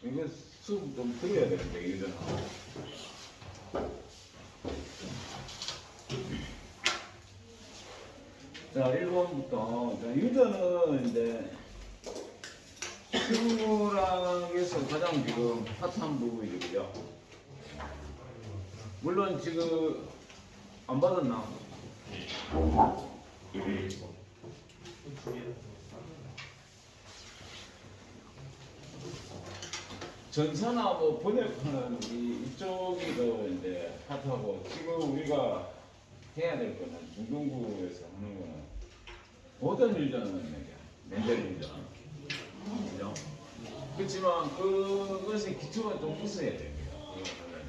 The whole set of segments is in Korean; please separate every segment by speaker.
Speaker 1: 이거 수업 좀 들어야 되는데 이거는. 자 1번부터 자, 유전은 이제 생물학에서 가장 지금 핫한 부분이죠, 그죠? 물론 지금 안 받았나? 전사나 뭐 번역하는 이쪽이 더 이제 핫하고 지금 우리가 해야 될 거는 중등부에서 하는 거는 모든 유전은 멘델 유전, 그죠? 그렇지만 그것의 기초가 좀 있어야 됩니다. 이거 하려면.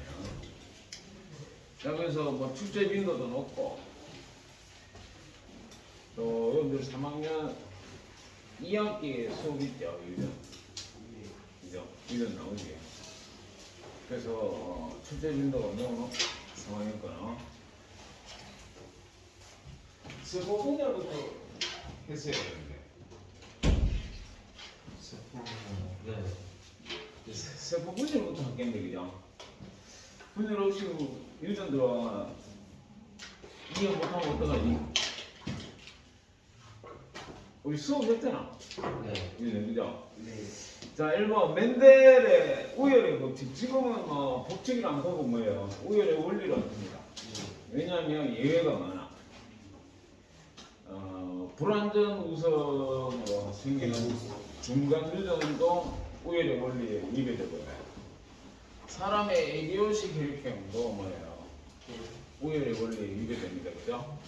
Speaker 1: 자 그래서 뭐 출제 빈도도 높고 또 여러분들 3학년 2학기에 수업이 있죠, 유전. 그죠? 유전 나오지. 그래서 출제 빈도가 너무 3학년 거는 세포 분야부터 했어야 되는데.
Speaker 2: 네.
Speaker 1: 세포 분열부터 할겠네, 그죠? 분열 없이 유전 들어와 이해 못하면 어떡하지? 우리 수업 했잖아.
Speaker 2: 네.
Speaker 1: 유전, 그죠?
Speaker 2: 네.
Speaker 1: 자, 1번 멘델의 우열의 법칙. 지금은 뭐 법칙을 안 보고 뭐예요? 우열의 원리를 안 씁니다. 왜냐하면 예외가 많아. 불완전 우선으로 생기는 중간 유전도 우열의 원리에 위배되고요. 사람의 에디오식 혈액형도 뭐예요? 우열의 원리에 위배됩니다. 그죠?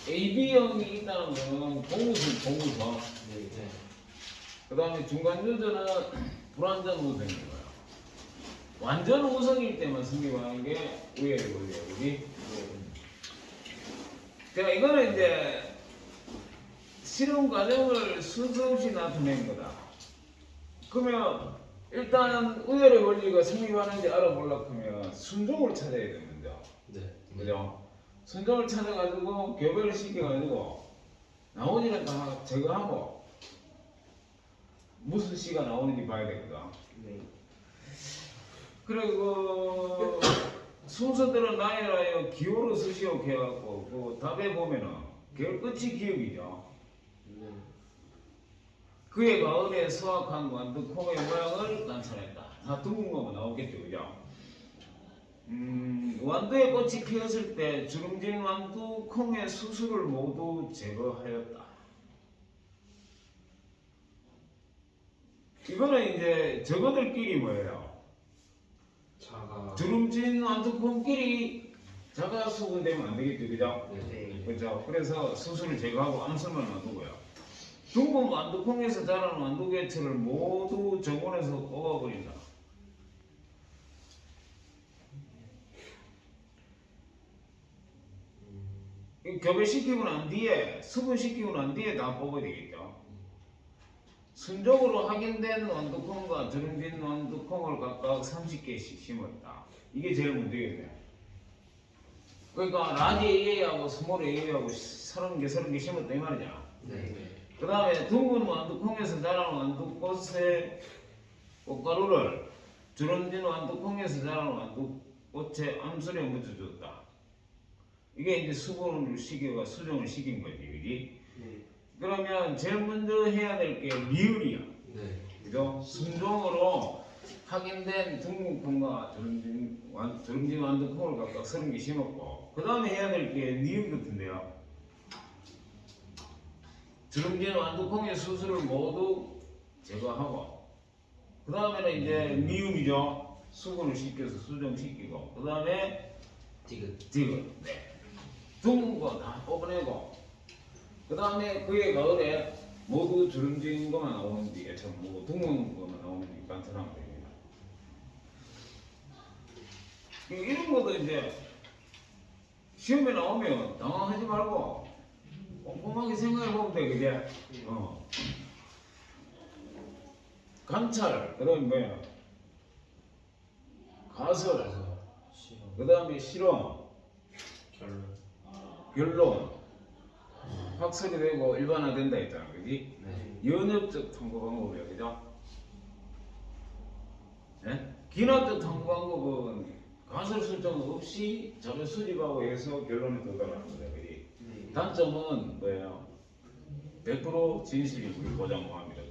Speaker 1: AB형이 있다는 것은 동우선.
Speaker 2: 네.
Speaker 1: 그 다음에 중간 유전은 불완전 우선인 거예요. 완전 우선일 때만 성립하는 게 우열의 원리예요. 그지? 제가 이거는 이제 실험 과정을 순서 없이 나타낸 거다. 그러면 일단 우열의 원리가 성립하는지 알아보려고 하면 순종을 찾아야 됩니다.
Speaker 2: 네.
Speaker 1: 그죠? 순종을 찾아가지고 교배를 시켜가지고 나오지는 다 제거하고 무슨 씨가 나오는지 봐야 되거든.
Speaker 2: 네.
Speaker 1: 그리고 순서대로 나열하여 기호로 쓰시오 해갖고 그 답에 보면은 결 끝이 기억이죠.
Speaker 2: 네.
Speaker 1: 그의 가을에 수확한 완두콩의 모양을 관찰했다. 다 둥근 거만 나오겠죠, 그죠? 완두의 꽃이 피었을 때 주름진 완두콩의 수술을 모두 제거하였다. 이거는 이제 저거들끼리 뭐예요?
Speaker 2: 자가.
Speaker 1: 주름진 완두콩끼리 자가 수분되면 안 되겠죠, 그죠?
Speaker 2: 네.
Speaker 1: 그렇죠. 그래서 수술을 제거하고 암술만 놔두고요. 둥근 완두콩에서 자라는 완두개체를 모두 정원에서 뽑아버린다. 교배시키고 난 뒤에, 수분시키고 난 뒤에 다 뽑아야 되겠죠. 순종으로 확인된 완두콩과 주름진 완두콩을 각각 30개씩 심었다. 이게 제일 문제겠네요. 그러니까 라지 A하고 스몰 A하고 30개 심었다 이 말이잖아.
Speaker 2: 네.
Speaker 1: 그 다음에 둥근 완두콩에서 자라는 완두꽃의 꽃가루를 주름진 완두콩에서 자라는 완두꽃의 암술에 묻혀줬다. 이게 이제 수분을 시켜가 수정을 시킨 거지, 그지?
Speaker 2: 네.
Speaker 1: 그러면 제일 먼저 해야 될 게 미을이야.
Speaker 2: 네.
Speaker 1: 그죠? 순종으로 확인된 둥근 콩과 주름진 완두콩을 각각 30개 심었고, 그 다음에 해야 될 게 니은 같은데요. 주름진 완두콩의 수술을 모두 제거하고, 그 다음에는 이제 미음이죠. 수분을 시켜서 수정시키고, 그 다음에
Speaker 2: 디귿.
Speaker 1: 네. 둥근 거 다 뽑아내고, 그 다음에 그의 가을에 모두 주름진 것만 나오는지, 참 뭐 둥근 것만 나오는지 관찰하면 됩니다. 이런 것도 이제 시험에 나오면 당황하지 말고 꼼꼼하게 생각해 보면 돼, 그게. 관찰, 그다음에 뭐야? 가설,
Speaker 2: 시험.
Speaker 1: 그 다음에 실험,
Speaker 2: 결론.
Speaker 1: 결론, 확설이 되고 일반화된다 했잖아, 그지?
Speaker 2: 네.
Speaker 1: 연역적 탐구 방법이야, 그죠? 예? 기나뜻 탐구 방법은 가설 설정 없이 자료 수집하고 해서 결론에 도달하는 거다. 그리
Speaker 2: 네.
Speaker 1: 단점은 뭐예요? 100% 진실이 우리 보장 포함이다.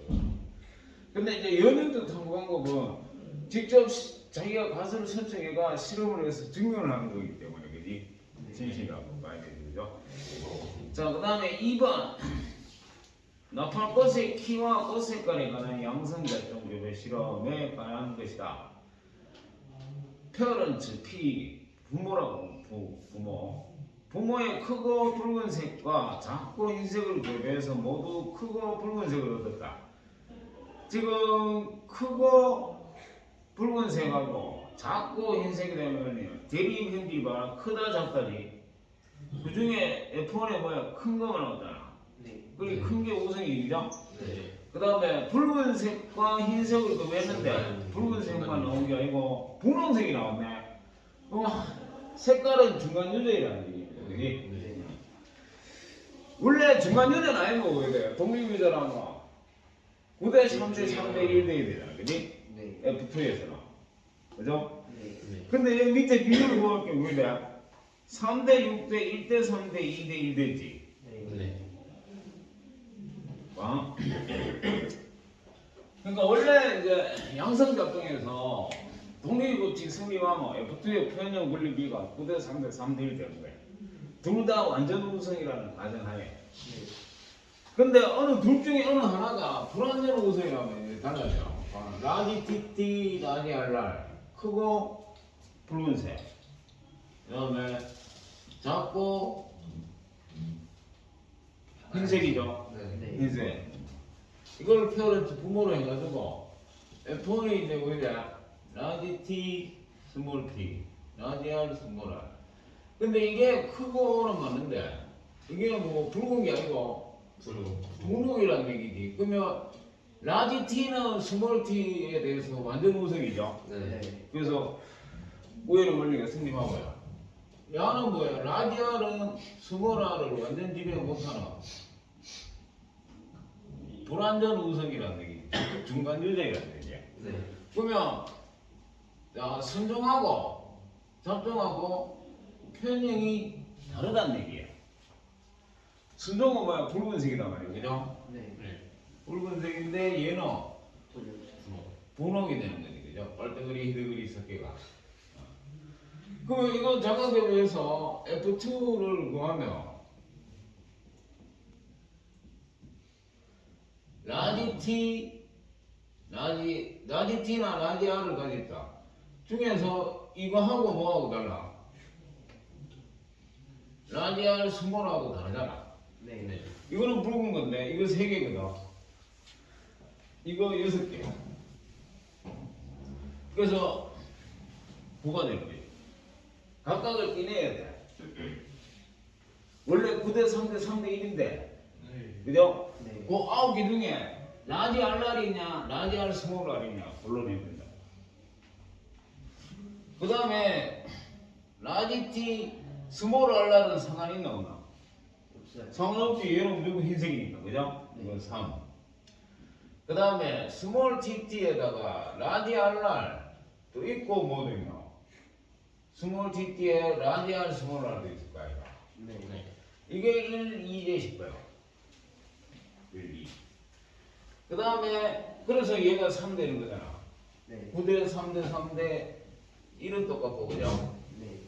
Speaker 1: 근데 이제 연역도 탐구 방법은 직접 자기가 가설을 설정해가 실험을 해서 증명을 하는 거기 때문에 그지 진실이라고 봐야 되죠. 자, 그 다음에 2번 나팔 꽃의 키와 꽃 색깔에 관한 양성작용 교배 실험에 관한 것이다. 페어런츠 P 부모라고 부모의 크고 붉은색과 작고 흰색을 교배해서 모두 크고 붉은색을 얻었다. 지금 크고 붉은색하고 작고 흰색이 되면 대립 현지가 크다 작다지. 그 중에 F1에 뭐야 큰 거만 나왔잖아.
Speaker 2: 네.
Speaker 1: 그게 큰 게 우승이죠.
Speaker 2: 네.
Speaker 1: 그 다음에 붉은색과 흰색을 교배했는데 붉은색만 나온 게 아니고 분홍색이 나왔네. 색깔은 중간 유전이라는 얘기지.
Speaker 2: 네.
Speaker 1: 원래 중간 유전 아니고 왜 돼요? 독립유전하고 9대 3대 3대 1대 1이잖아. 그지?
Speaker 2: 네.
Speaker 1: F2에서는. 그죠?
Speaker 2: 네.
Speaker 1: 근데 여기 밑에 비율을 보면 왜 돼? 3대 6대 1대 3대 2대 1대지.
Speaker 2: 네.
Speaker 1: 그러니까 원래 이제 양성작동에서 독립법칙 승리하면 F2의 편형 분리비가 9대 3대 3대 1 되는 거예요. 둘 다 완전 우승이라는 가정하에. 근데 어느 둘 중에 어느 하나가 불완전 우승이라면 이제 달라져. 라지 TT, 라지 RR 크고 붉은색. 그다음에 작고 흰색이죠.
Speaker 2: 네.
Speaker 1: 흰색. 이걸 페어런트 부모로 해가지고 F1이 이제 뭐냐 라지 T, 스몰 T, 라지 R, 스몰 R. 근데 이게 크고는 맞는데 이게 뭐 붉은 게 아니고 분홍이라는 얘기지. 그러면 라지 T는 스몰 T에 대해서 완전 우승이죠.
Speaker 2: 네.
Speaker 1: 그래서 오해의 원리가 승리하고요. 야는 뭐야? 라지 R은 스몰 R을 완전 지배를 못하는 불완전 우승이라는 얘기지. 중간 유전이라는 얘기야.
Speaker 2: 네.
Speaker 1: 그러면 순종하고 잡종하고 편형이 다르다는 얘기야. 순종은 뭐야? 붉은색이단 말이야. 그죠?
Speaker 2: 네.
Speaker 1: 붉은색인데 얘는 분홍이 되는 거지. 그죠? 빨대거리, 희대거리 섞여가. 그럼 이거 자가교배에서 F2를 구하면 라지 T, 라지 T나 라지 R을 가졌다. 중에서 이거하고 뭐하고 달라? 라지 R 스몰하고 다르잖아.
Speaker 2: 네.
Speaker 1: 이거는 붉은 건데 이거 3개거든. 이거 6개. 그래서 뭐가 되는 거지? 각각을 떼내야 돼. 원래 9대 3대 3대 1인데 그죠?
Speaker 2: 네.
Speaker 1: 그 9개 중에 라지 R이냐 라지 R 스몰 R이냐 골라내야 된다. 그 다음에 라지 T 스몰 R은 상관이 있나 없나? 상관없지. 얘는 무조건 흰색이니까 그죠? 이건 3. 그 다음에 스몰 TT에다가 라지 RR 또 있고 뭐도 있나? 스몰 TT에 라지 R 스몰 R도 있을 거 아이가?
Speaker 2: 네.
Speaker 1: 이게 1, 2제실 거예요. 1, 2. 그 다음에 그래서 얘가 3 되는 거잖아.
Speaker 2: 네.
Speaker 1: 9대 3대 3대 1은 똑같고 그죠?
Speaker 2: 네.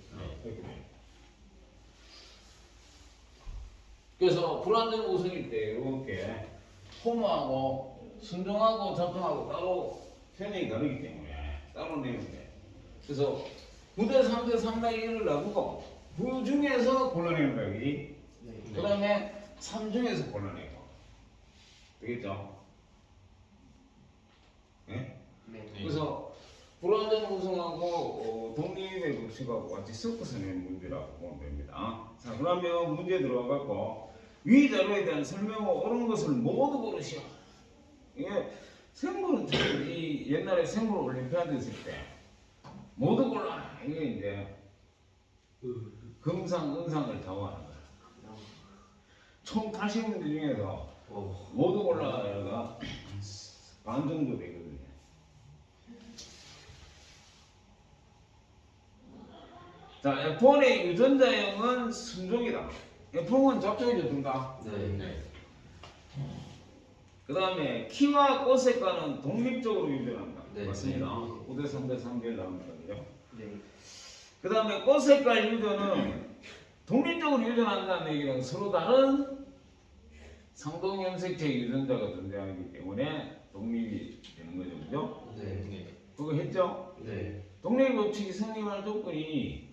Speaker 1: 이렇게 돼. 그래서 불완전 우승일 때 이렇게 홈하고 순종하고 잡종하고 따로 편향이 다르기 때문에 따로 내는데 그래서 9대 3대 3대 1을 놔두고 그 중에서 골라내는 거야. 그지?
Speaker 2: 네.
Speaker 1: 그 다음에 3 중에서 골라내고 되겠죠? 네?
Speaker 2: 네.
Speaker 1: 그래서 불완전 우승하고 독립의 법칙하고 같이 섞어서 낸 문제라고 보면 됩니다. 자, 그러면 문제 들어가고 위 자료에 대한 설명과 옳은 것을 모두 고르시오. 이게 생물은 이 옛날에 생물 올림피아드 했을 때 모두 골라. 이게 이제 금상, 은상을 다하는 거야. 총 80문제 중에서 모두 골라가 반 정도 되거든요. 자, F1의 유전자형은 순종이다. F1은 접촉이 좋든가.
Speaker 2: 네.
Speaker 1: 그 다음에 키와 꽃색깔은 독립적으로 유전한다.
Speaker 2: 네.
Speaker 1: 맞습니다.
Speaker 2: 네.
Speaker 1: 5대 3대 3대 나옵니다.
Speaker 2: 네.
Speaker 1: 그 다음에 꽃색깔 유전은 독립적으로 유전한다는 얘기는 서로 다른 상동염색체 유전자가 존재하기 때문에 독립이 되는 거죠. 그죠?
Speaker 2: 네.
Speaker 1: 그거 했죠?
Speaker 2: 네.
Speaker 1: 독립 법칙이 성립할 조건이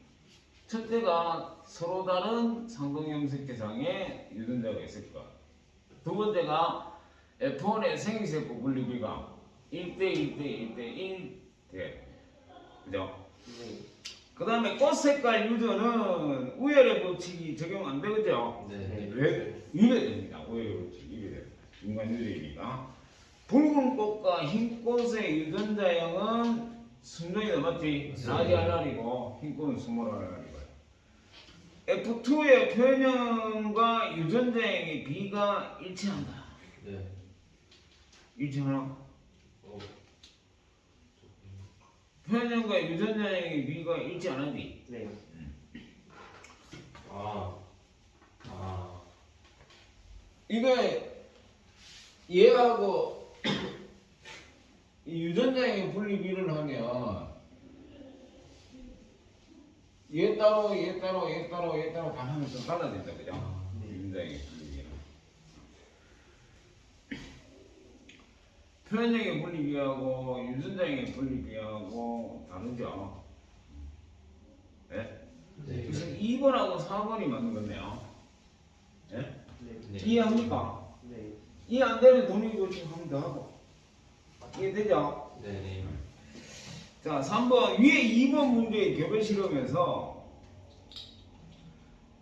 Speaker 1: 첫째가 서로 다른 상동염색체상의 유전자가 있을 것. 두 번째가 F1의 생리세포 분리비가 1대1대1대1 돼. 그죠? 그 다음에 꽃색깔 유전은 우열의 법칙이 적용 안 되겠죠?
Speaker 2: 네.
Speaker 1: 왜? 위배됩니다. 우열의 법칙이 위배됩니다. 인간 유전이니까. 붉은 꽃과 흰 꽃의 유전자형은 순종이다. 맞지?
Speaker 2: 네.
Speaker 1: 라지 알랄이고 흰 꽃은 스몰 알랄이고요. F2의 표현형과 유전자형의 비가 일치한다.
Speaker 2: 네.
Speaker 1: 일치하나?
Speaker 2: 어.
Speaker 1: 표현형과 유전자형의 비가 일치 안 하지?
Speaker 3: 네.
Speaker 2: 아.
Speaker 1: 이게 얘하고 이 유전자형의 분리비를 하면 얘 따로 얘 따로 얘 따로 얘 따로 다 하면 좀 달라진다. 그죠? 유전자형의 분리비는 표현형의 분리비하고 유전자형의 분리비하고 다르죠? 네?
Speaker 2: 네.
Speaker 1: 그래서 2번하고 4번이 맞는 건데요. 네?
Speaker 3: 네.
Speaker 1: 이해합니까?
Speaker 3: 네.
Speaker 1: 이해 안 되면 돈이고 좀 하면 더 하고. 이해되죠?
Speaker 2: 네.
Speaker 1: 자, 3번 위에 2번 문제의 교배 실험에서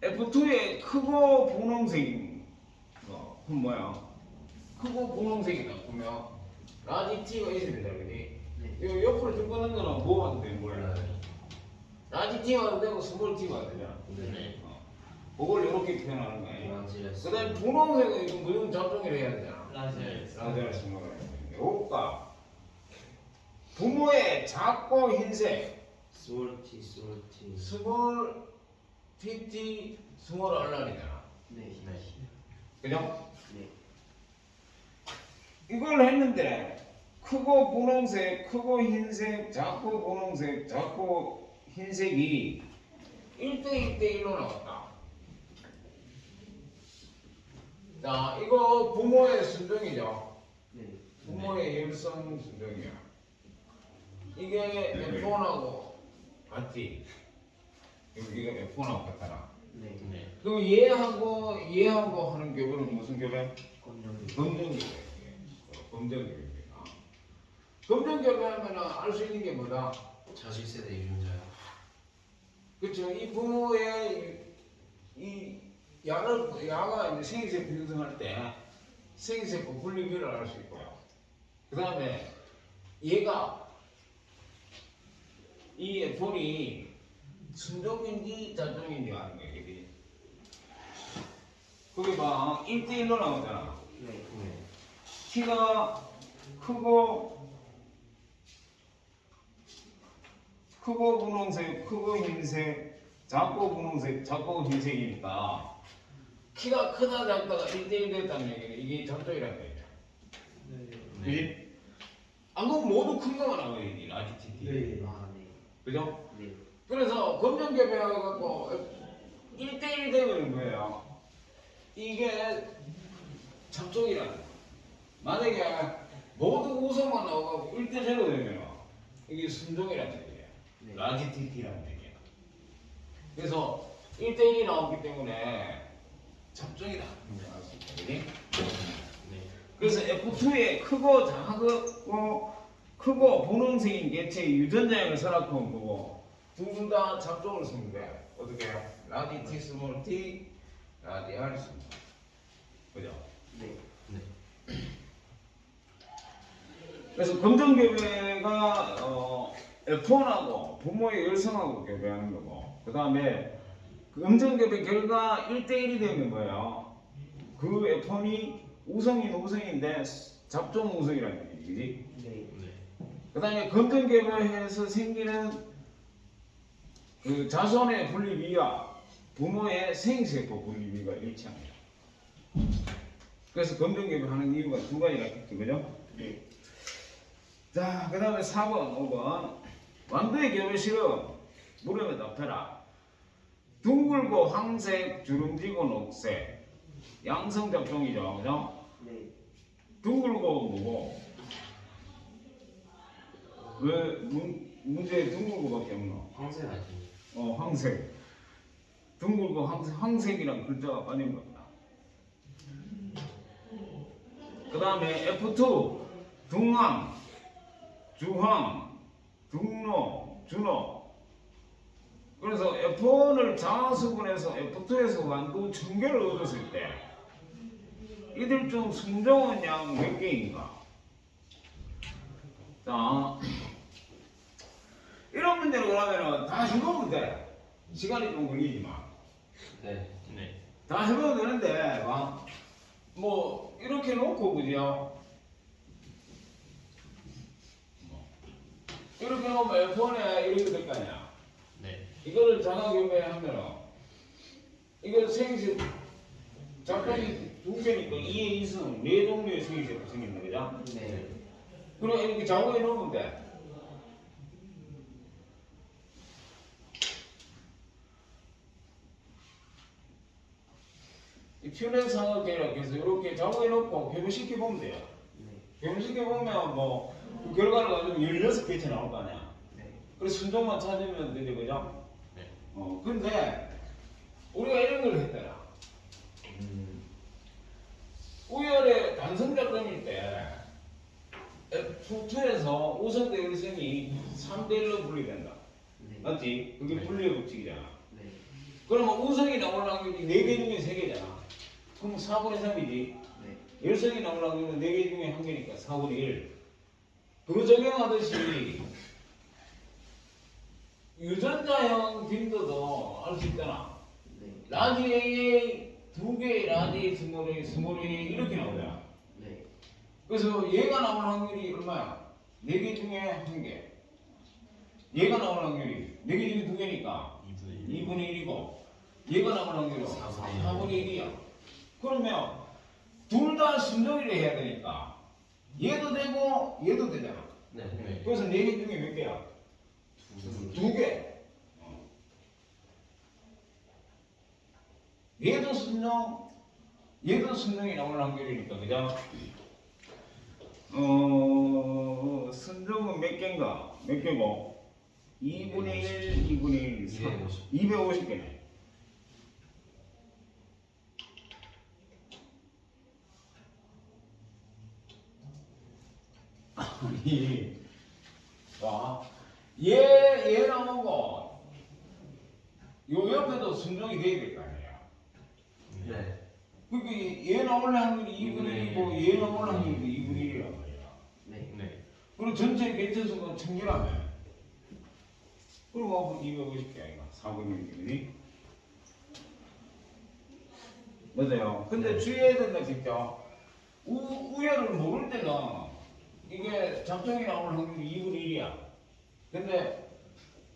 Speaker 1: F2의 크고 분홍색인 거, 그건 뭐야? 크고 분홍색이다. 보면 라지 T가 있어야 된다, 그지?
Speaker 3: 네.
Speaker 1: 이거 옆으로 쭉 끄는 거는 뭐 와도 돼, 몰라.
Speaker 2: 몰라요.
Speaker 1: 라지 T가 와도 되고 스몰 T가 와도 되잖아.
Speaker 2: 네.
Speaker 1: 그걸 이렇게 표현하는 거야.
Speaker 2: 라지레스.
Speaker 1: 그 다음에 분홍색은 이거 무조건 접종을 해야 되잖아.
Speaker 3: 라젤.
Speaker 1: 라지를 생각을 해야 돼. 요거가 부모의 작고 흰색
Speaker 2: 스몰티.
Speaker 1: 스몰 TT 스몰 알랄이잖아.
Speaker 3: 네.
Speaker 1: 그죠?
Speaker 3: 네.
Speaker 1: 이걸 했는데 크고 분홍색, 크고 흰색, 작고 분홍색, 작고 흰색이 1대1대1로 나왔다. 자, 이거 부모의 순종이죠.
Speaker 3: 네.
Speaker 1: 부모의 열성 순종이야. 이게 F1하고 같지? 여기가 F1하고 같잖아.
Speaker 3: 네.
Speaker 1: 그럼 얘하고 하는 교배는 무슨 교배?
Speaker 3: 검정.
Speaker 1: 검정 교배. 검정 교배입니다. 검정 교배하면 알 수 있는 게 뭐다?
Speaker 2: 자식 세대 유전자요.
Speaker 1: 그렇죠. 이 부모의 이 야가 이제 생리세포 형성할 때 생리세포 분리비를 알 수 있고요. 그 다음에 얘가 이 F1이 순종인지 자종인지 아는 거예요. 이게. 거기 봐 1대1로 나오잖아.
Speaker 3: 네.
Speaker 1: 키가 크고 분홍색, 크고 흰색, 작고 분홍색, 작고 흰색이니까 키가 크다 작다가 1대1 됐다는 얘기는 이게 접촉이라는 얘기야.
Speaker 3: 네.
Speaker 1: 그지? 안 그러면 모두 큰 거만 나와야지 라지 TT.
Speaker 3: 네. 아, 네.
Speaker 1: 그죠?
Speaker 3: 네.
Speaker 1: 그래서 검정 교배하고 1대1 되면 뭐예요? 이게 접촉이라는 거야. 만약에 모두 우선만 나오고 1대0 되면 이게 순종이라는 얘기예요.
Speaker 3: 네.
Speaker 1: 라지 TT라는 얘기예요. 그래서 1대1이 나왔기 때문에 접종이다. 알수 있다. 그지?
Speaker 2: 네.
Speaker 1: 그래서 F2에 크고 작고 크고 분홍색인 개체의 유전자형을 설악한 거고 두 다 접종을 쓰는데 어떻게 해요? 라디 T 스몰 T 라디 R 스몰 그죠?
Speaker 3: 네.
Speaker 1: 그래서 검정교배가 F1하고 부모의 열성하고 교배하는 거고 그 다음에 검정교배 결과 1대1이 되는 거예요. 그 F1이 우성인데 잡종 우성이라는 얘기지.
Speaker 3: 네.
Speaker 1: 그 다음에 검정교배에서 생기는 그 자손의 분리비와 부모의 생세포 분리비가 일치합니다. 그래서 검정개비 하는 이유가 두 가지가 있겠죠, 그죠?
Speaker 3: 네.
Speaker 1: 자, 그 다음에 4번, 5번. 완두의 개별 실험, 물음에 답해라. 둥글고 황색, 주름지고 녹색. 양성 잡종이죠, 그죠?
Speaker 3: 네.
Speaker 1: 둥글고 뭐고? 왜 문제에 둥글고밖에 없노?
Speaker 2: 황색 아니에요?
Speaker 1: 황색. 둥글고 황색이란 글자가 빠진 겁니다. 그 다음에 F2, 둥황, 주황, 둥로, 준호. 그래서 F1을 자수분해서 F2에서 완두 1000개를 얻었을 때 이들 중 순종은 양 몇 개인가? 자, 이런 문제를 그러면은 다 해보면 돼. 시간이 좀 걸리지만
Speaker 2: 네. 네.
Speaker 1: 다 해보면 되는데 뭐 이렇게 놓고 그죠? 이렇게 놓으면 F1에 이렇게 될 거 아니야.
Speaker 2: 네.
Speaker 1: 이거를 자가교배하면은 이거 생식 작동이 두 개니까 2의 2승 4종류의 생식이 생기는 거죠?
Speaker 2: 네.
Speaker 1: 그럼 이렇게 자고에 놓으면 돼. 이 퓨렌상학계라고 해서 이렇게 자고에 놓고 배분시켜 보면 돼요.
Speaker 3: 네.
Speaker 1: 배분시켜 보면 그 결과를 가지고 16개치 나올 거 아니야.
Speaker 3: 네.
Speaker 1: 그래서 순종만 찾으면 되죠, 그죠?
Speaker 2: 네.
Speaker 1: 근데 우리가 이런 걸 했더라. 우열의 단성작동일 때 F2에서 우선 대열성이 3대1로 분리된다.
Speaker 3: 네.
Speaker 1: 맞지? 그게
Speaker 2: 네.
Speaker 1: 분리의 법칙이잖아.
Speaker 3: 네.
Speaker 1: 그러면 우성이 나올 확률이 4개 중에 3개잖아. 그럼 4분의 3이지.
Speaker 3: 네.
Speaker 1: 열성이 나올 확률은 4개 중에 1개니까 4분의 1. 그거 적용하듯이 유전자형 빈도도 알 수 있잖아.
Speaker 3: 네.
Speaker 1: 라지 AA 2개의 라지 스몰 A, 스몰 A 이렇게 나오잖아.
Speaker 3: 네.
Speaker 1: 그래서 얘가 나올 확률이 얼마야? 4개 중에 1개. 얘가 나올 확률이 4개 중에 2개니까 2분의 1이고 얘가 나올 확률은 4분의 1이야. 그러면 둘 다 순종이를 해야 되니까 얘도 되고 얘도 되잖아.
Speaker 2: 네. 네.
Speaker 1: 그래서 4개 중에 몇 개야? 2개. 얘도 순종이 나올 확률이니까, 그죠? 순종은 몇 개인가? 몇 개고? 2분의 1, 2분의 1,
Speaker 2: 250.
Speaker 1: 250개네. 아니, 봐. 얘 나오고, 요 옆에도 순종이 돼야 될 거 아니에요.
Speaker 2: 네.
Speaker 1: 그러니까 얘 나올 확률이 2분의 1이고 얘 나올 확률도 2분의 1이란 말이야.
Speaker 3: 네.
Speaker 2: 네.
Speaker 1: 그럼 전체 개체수가 1000개라며. 그럼 250개 아이가 4분의 1이니? 맞아요. 근데
Speaker 2: 네.
Speaker 1: 주의해야 된다 진짜. 우열을 모를 때는 이게 작정이 나올 확률이 2분의 1이야. 근데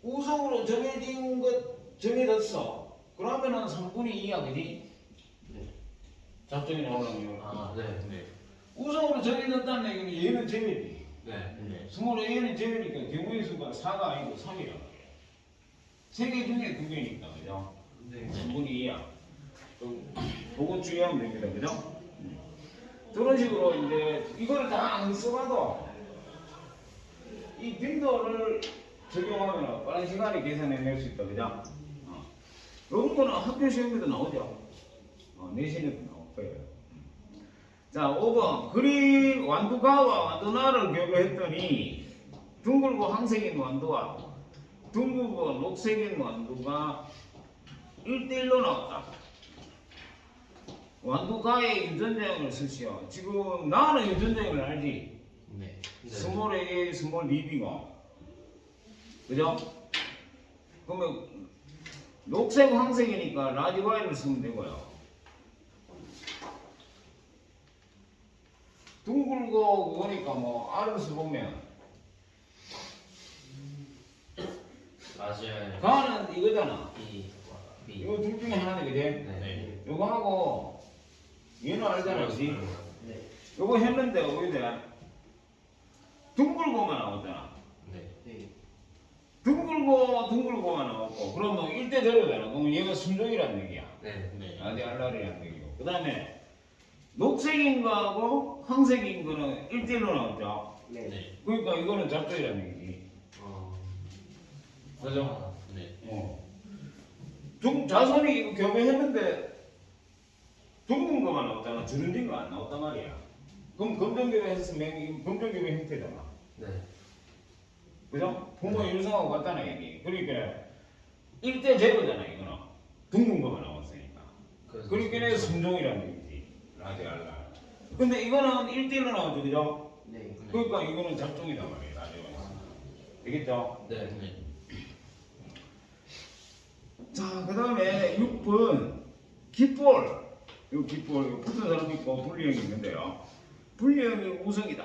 Speaker 1: 우성으로 정해진 것 정해졌어. 그러면은 3분의 2야, 그지?
Speaker 3: 네.
Speaker 1: 작정이 나올 확률.
Speaker 2: 아, 네. 네.
Speaker 1: 우성으로 정해졌다는 얘기는 얘는 제외지.
Speaker 2: 네. 네.
Speaker 1: 스몰 A는 제외니까 경우의 수가 4가 아니고 3이란 말이야. 3개 중에 2개니까, 그죠?
Speaker 2: 네.
Speaker 1: 3분의 2야. 그거 주의하면 됩니다, 그죠? 저런 식으로 이제 이거를 다 안 써봐도 이 빈도를 적용하면 빠른 시간에 계산해낼 수 있다, 그죠? 이런 거는 학교 시험에도 나오죠. 내신에도 나올 거예요. 자, 5번. 그리 완두가와 완두나를 교배했더니 둥글고 황색인 완두와 둥글고 녹색인 완두가 1대1로 나왔다. 완두가의 유전자형을 쓰시오. 지금 나는 유전자형을 알지?
Speaker 2: 네.
Speaker 1: 스몰 A, 스몰 B이고. 그죠? 그러면 녹색, 황색이니까 라지 Y를 쓰면 되고요. 둥글고 그거니까 뭐 R을 써보면
Speaker 2: 라지 맞아요.
Speaker 1: 가는 이거잖아.
Speaker 3: B B
Speaker 1: 이거 둘 중에 하나네, 그지?
Speaker 2: 네.
Speaker 1: 요거 하고 얘는 알잖아, 그지?
Speaker 3: 네.
Speaker 1: 요거 했는데 어디 돼? 둥글고만 나오잖아.
Speaker 2: 네.
Speaker 3: 네.
Speaker 1: 둥글고만 나왔고 그러면 1대0로 되나? 그럼 얘가 순종이라는 얘기야.
Speaker 3: 네.
Speaker 2: 네.
Speaker 1: 아디 알라리라는 얘기고. 그 다음에 녹색인 거하고 황색인 거는 1대1로 나왔죠.
Speaker 3: 네.
Speaker 2: 네.
Speaker 1: 그러니까 이거는 잡종이라는 얘기지. 그죠?
Speaker 2: 네.
Speaker 1: 자손이 이거 교배했는데 둥근 거만 나왔잖아. 주름진 거 안 나왔단 말이야. 그럼 검정교배 했으면 검정교배 형태잖아.
Speaker 3: 네.
Speaker 1: 그죠? 부모 일성하고 같다는 얘기. 그러니까 1대0잖아 이거는. 둥근 거만 나왔으니까. 그러니까 내가 순종이라는 얘기지. 라지 알라. 근데 이거는 1대1로 나오죠, 그죠?
Speaker 3: 네.
Speaker 1: 그러니까 이거는 잡종이단 말이에요. 라지 알라. 되겠죠?
Speaker 3: 네.
Speaker 2: 네.
Speaker 1: 자, 그 다음에 6번 깃볼. 이 깃볼, 이거 붙은 사람 있고 분리형이 있는데요. 분리형이 우성이다.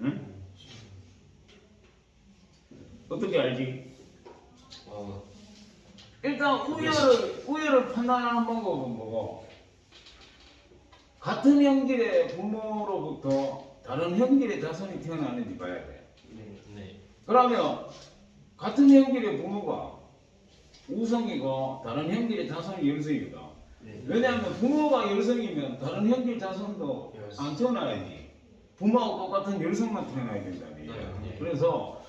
Speaker 1: 응? 어떻게 알지? 일단 우열을 판단하는 방법은 뭐고? 같은 형질의 부모로부터 다른 형질의 자손이 태어나는지 봐야 돼.
Speaker 3: 네.
Speaker 2: 네.
Speaker 1: 그러면 같은 형질의 부모가 우성이고 다른 형질의 자손이 열성이거든.
Speaker 3: 네.
Speaker 1: 왜냐하면 부모가 열성이면 다른 형질 자손도 안 태어나야지. 부모하고 똑같은 열성만 태어나야 된다는 얘기야.
Speaker 2: 네.
Speaker 1: 그래서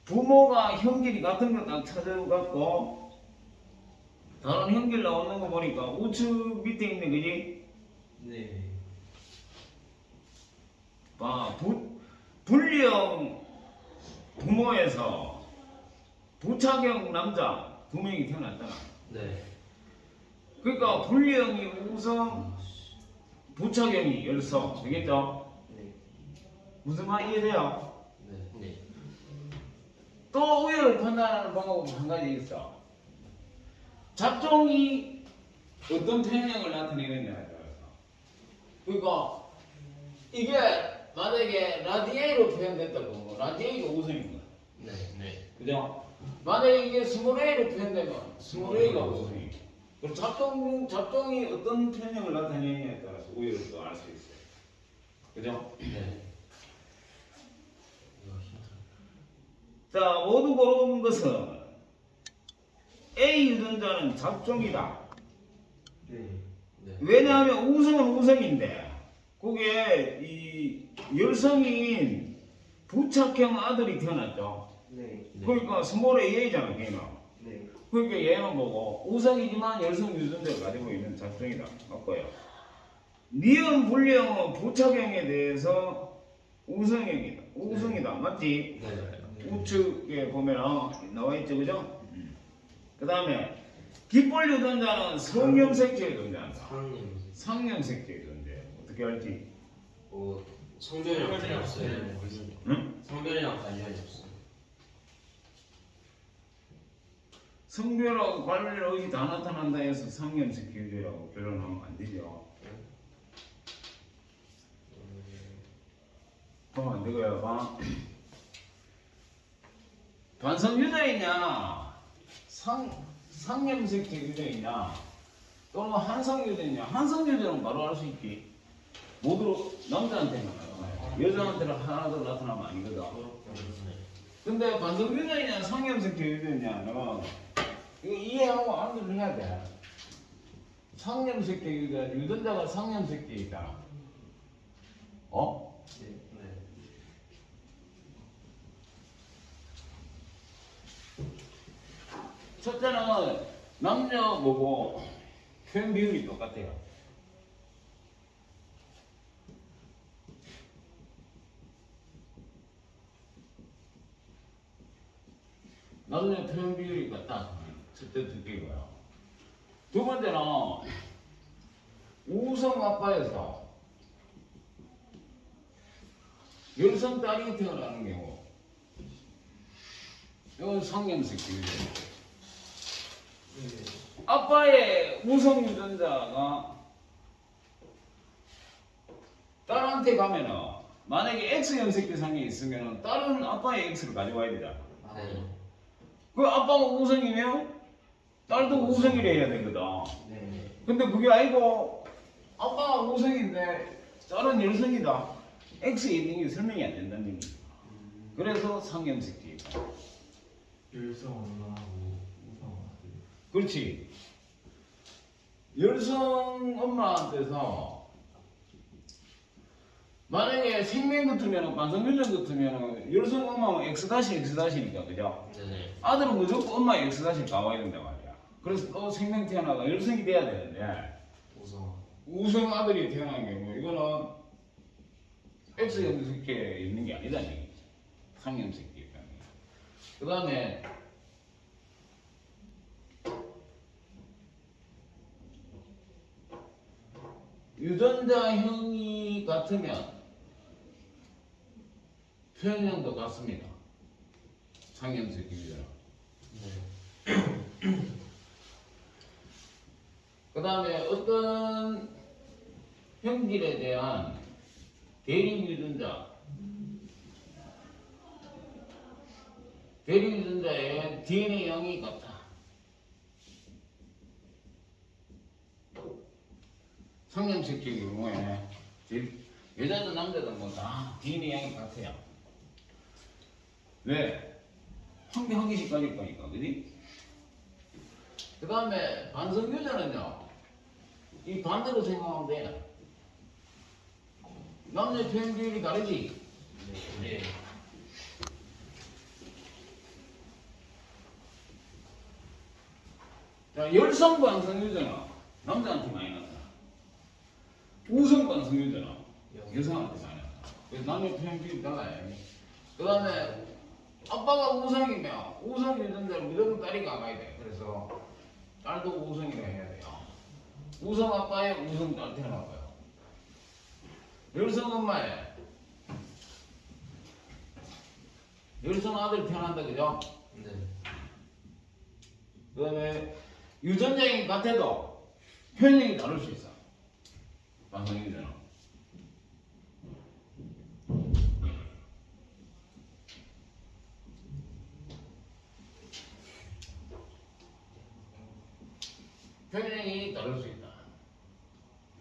Speaker 1: 부모가 형질이 같은 거 딱 찾아갖고 다른 형질 나오는 거 보니까 우측 밑에 있는 거지?
Speaker 3: 네.
Speaker 1: 봐, 분리형 부모에서 부착형 남자 2명이 태어났잖아.
Speaker 3: 네.
Speaker 1: 그러니까 분리형이 우성, 부착형이 열성. 되겠죠?
Speaker 3: 네.
Speaker 1: 무슨 말 이해돼요?
Speaker 3: 네.
Speaker 2: 네.
Speaker 1: 또 우열을 판단하는 방법은 한 가지 있어. 잡종이 어떤 편향을 나타내느냐에 따라서. 그러니까 이게 만약에 라디에이로 표현됐다고 라디에이가 우성인 거야.
Speaker 3: 네.
Speaker 2: 네.
Speaker 1: 그죠? 만약에 이게 스몰 A로 표현되면 스몰 A가 우성이. 그럼 잡종이 어떤 편향을 나타내느냐에 따라서 우열을 또 알 수 있어요. 그죠?
Speaker 3: 네.
Speaker 1: 자, 모두 고르는 것은 A 유전자는 잡종이다.
Speaker 3: 네. 네.
Speaker 1: 왜냐하면 우성은 우성인데 그게 이 열성인 부착형 아들이 태어났죠.
Speaker 3: 네.
Speaker 1: 그러니까 스몰 A잖아, 걔는.
Speaker 3: 네.
Speaker 1: 그러니까 얘는 뭐고 우성이지만 열성 유전자를 가지고 있는 잡종이다. 맞고요. 니은 분리형은 부착형에 대해서 우성이다. 맞지?
Speaker 3: 네.
Speaker 1: 우측에 보면 나와 있죠, 그죠? 그 다음에 깃볼 유전자는 성염색체 유전자다.
Speaker 3: 사장님.
Speaker 1: 상염색체 유전자. 어떻게 알지?
Speaker 3: 성별이랑 관련이 없어요.
Speaker 1: 응?
Speaker 3: 성별이랑 관련이 없어요.
Speaker 1: 성별하고 관련이 다 나타난다 해서 상염색체 유전자라고 결론하면 안 되죠. 그럼 안 되고요. 봐. 반성 유전이냐, 상염색체 유전이냐, 또는 한성 유전이냐. 한성 유전은 바로 알 수 있지. 모두 남자한테만 나타나요. 여자한테는 하나도 나타나면 아니거든. 근데 반성 유전이냐, 상염색체 유전이냐는 이거 이해하고 암기를 해야 돼. 상염색체 유전자가 상염색체 있다. 어?
Speaker 3: 네. 네.
Speaker 1: 첫째는 남녀 보고 표현 비율이 똑같아요. 남녀 표현 비율이 같다. 첫째 듣기고요. 두 번째는 우성 아빠에서 열성 딸이 태어나는 경우. 이건 상염색 비율이에요. 아빠의 우성 유전자가 딸한테 가면은 만약에 X 염색대상이 있으면 다른 아빠의 X를 가져와야 되잖아.
Speaker 3: 네.
Speaker 1: 그 아빠가 우성이면 딸도 우성이라 해야 되거든.
Speaker 3: 네.
Speaker 1: 근데 그게 아니고 아빠가 우성인데 딸은 열성이다. X에 있는 게 설명이 안 된다는 얘기. 그래서 상염색계.
Speaker 2: 열성 엄마하고 우성 아들.
Speaker 1: 그렇지. 열성 엄마한테서 만약에 생명 같으면 반성유전 같으면 열성 엄마는 X-X니까 그죠?
Speaker 3: 네.
Speaker 1: 아들은 무조건 엄마 X-를 가와야 된단 말이야. 그래서 또 생명 태어나가 열성이 돼야 되는데
Speaker 3: 우성.
Speaker 1: 우성 아들이 태어난 경우 이거는 X염색계에 있는 게 아니다는 얘기지. 상염색계 때문에. 그 다음에 유전자형이 같으면 표현형도 같습니다. 상염색계 유전자.
Speaker 3: 네.
Speaker 1: 그 다음에 어떤 형질에 대한 대립 유전자의 DNA형이 같다. 상염색계 경우에 여자든 남자든 뭐 다 DNA형이 같아요. 왜? 한 개씩 가질 거니까, 그지? 그 다음에 반성유전은요, 이 반대로 생각하면 돼. 남녀 표현 비율이 다르지?
Speaker 3: 네.
Speaker 1: 자, 열성 반성유전은 남자한테 많이 나타나. 우성 반성유전은 여성한테 많이 나타나. 그래서 남녀 표현 비율이 달라요. 그 다음에 아빠가 우성이면 우성 유전자를 무조건 딸이 가봐야 돼. 그래서 딸도 우성이라 해야 돼요. 우성 아빠에 우성 딸 태어나고요. 열성 엄마에 열성 아들 태어난다, 그죠?
Speaker 3: 네.
Speaker 1: 그 다음에 유전자형이 같아도 표현형이 다를 수 있어. 반성유전은. 표현형이 다를 수 있다.